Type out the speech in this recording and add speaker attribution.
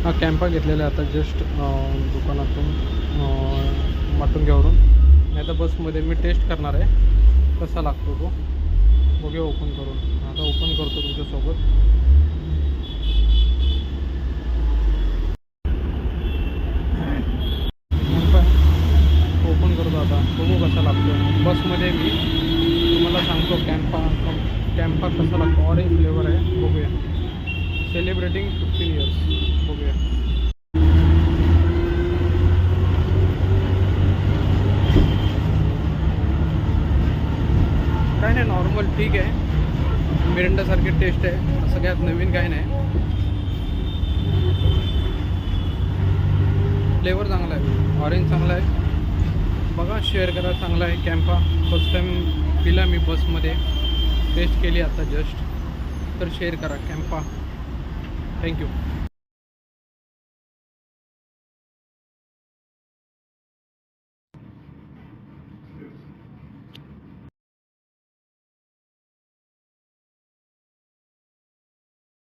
Speaker 1: हा कॅम्पा घेतलेला आहे आता जस्ट दुकानातून माटुंग्यावरून. नाही तर बसमध्ये मी टेस्ट करणार आहे कसा लागतो तो. बघूया ओपन करून. आता ओपन करतो तुमच्यासोबत. ओपन करतो आता, बघू कसा लागतो. बसमध्ये मी तुम्हाला सांगतो कॅम्पा कसा लागतो. ऑरेंज फ्लेवर आहे, बघूया. सेलिब्रेटिंग 15 इयर्स, बघूया. काय नाही, नॉर्मल ठीक आहे. मिरिंडासारखी टेस्ट आहे, असं काय नवीन काय नाही. फ्लेवर चांगला आहे, ऑरेंज चांगला आहे. बघा, शेअर करा, चांगला आहे कॅम्पा. फर्स्ट टाईम पिला मी बसमध्ये, टेस्ट केली आता जस्ट. तर शेअर करा कॅम्पा. थँक्यू.